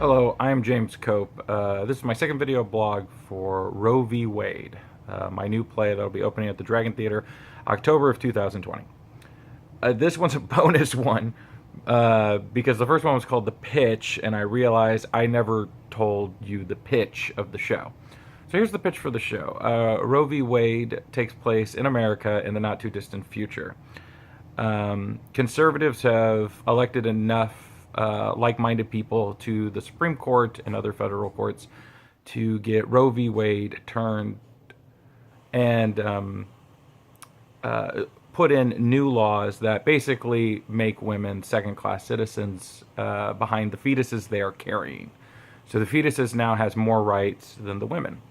Hello, I'm James Cope. This is my second video blog for Roe v. Wade, my new play that'll be opening at the Dragon Theater October of 2020. This one's a bonus one because the first one was called The Pitch, and I realized I never told you the pitch of the show. So here's the pitch for the show. Roe v. Wade takes place in America in the not-too-distant future. Conservatives have elected enough like-minded people to the Supreme Court and other federal courts to get Roe v. Wade turned and put in new laws that basically make women second-class citizens behind the fetuses they are carrying. So the fetuses now has more rights than the women.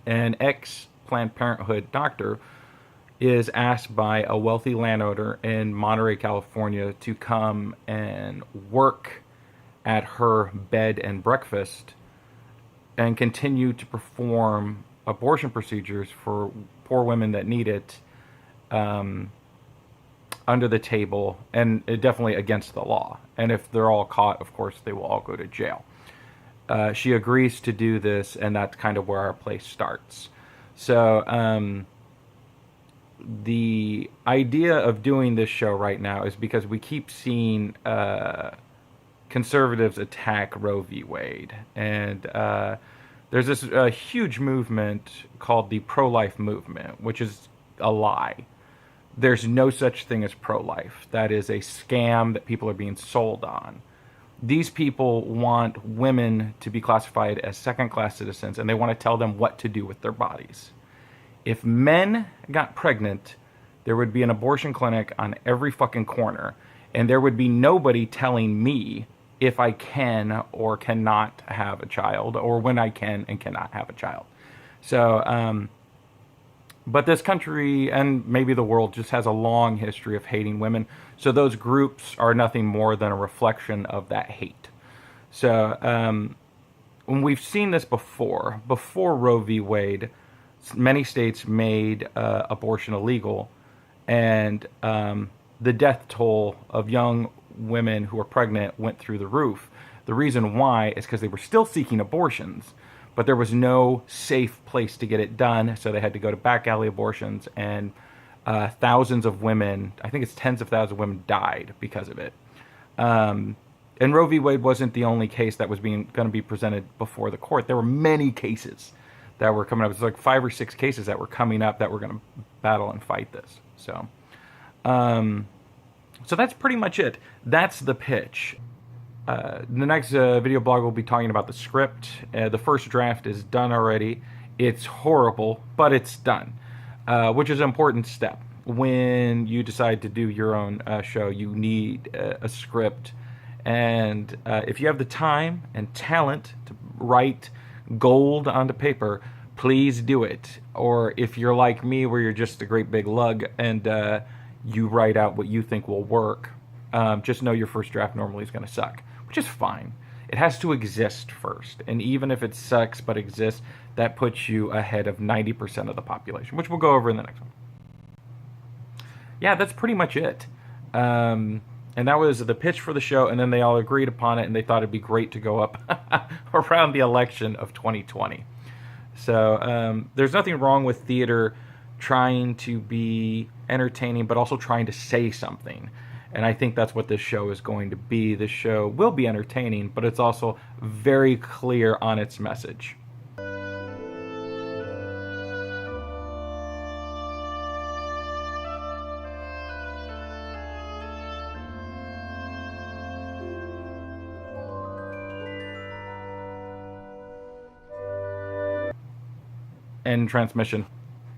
An ex-Planned Parenthood doctor is asked by a wealthy landowner in Monterey, California, to come and work at her bed and breakfast and continue to perform abortion procedures for poor women that need it under the table, and definitely against the law. And if they're all caught, of course, they will all go to jail. She agrees to do this, and that's kind of where our play starts. So, the idea of doing this show right now is because we keep seeing conservatives attack Roe v. Wade. And there's this huge movement called the pro-life movement, which is a lie. There's no such thing as pro-life. That is a scam that people are being sold on. These people want women to be classified as second-class citizens, and they want to tell them what to do with their bodies. If men got pregnant, there would be an abortion clinic on every fucking corner, and there would be nobody telling me if I can or cannot have a child, or when I can and cannot have a child. So, but this country, and maybe the world, just has a long history of hating women. So those groups are nothing more than a reflection of that hate. So, when we've seen this before Roe v. Wade, many states made abortion illegal, and the death toll of young women who were pregnant went through the roof. The reason why is because they were still seeking abortions, but there was no safe place to get it done, so they had to go to back alley abortions, and thousands of women, I think it's tens of thousands of women, died because of it. And Roe v. Wade wasn't the only case that was going to be presented before the court. There were many cases that were coming up. It's like 5 or 6 cases that were coming up that were going to battle and fight this. So, so that's pretty much it. That's the pitch. The next video blog will be talking about the script. The first draft is done already. It's horrible, but it's done, which is an important step. When you decide to do your own show, you need a script. And if you have the time and talent to write gold onto paper, please do it. Or if you're like me, where you're just a great big lug and you write out what you think will work, just know your first draft normally is going to suck, which is fine. It has to exist first, and even if it sucks but exists, that puts you ahead of 90% of the population, which we'll go over in the next one. Yeah, that's pretty much it. And that was the pitch for the show, and then they all agreed upon it, and they thought it'd be great to go up around the election of 2020. So there's nothing wrong with theater trying to be entertaining, but also trying to say something. And I think that's what this show is going to be. This show will be entertaining, but it's also very clear on its message. End transmission.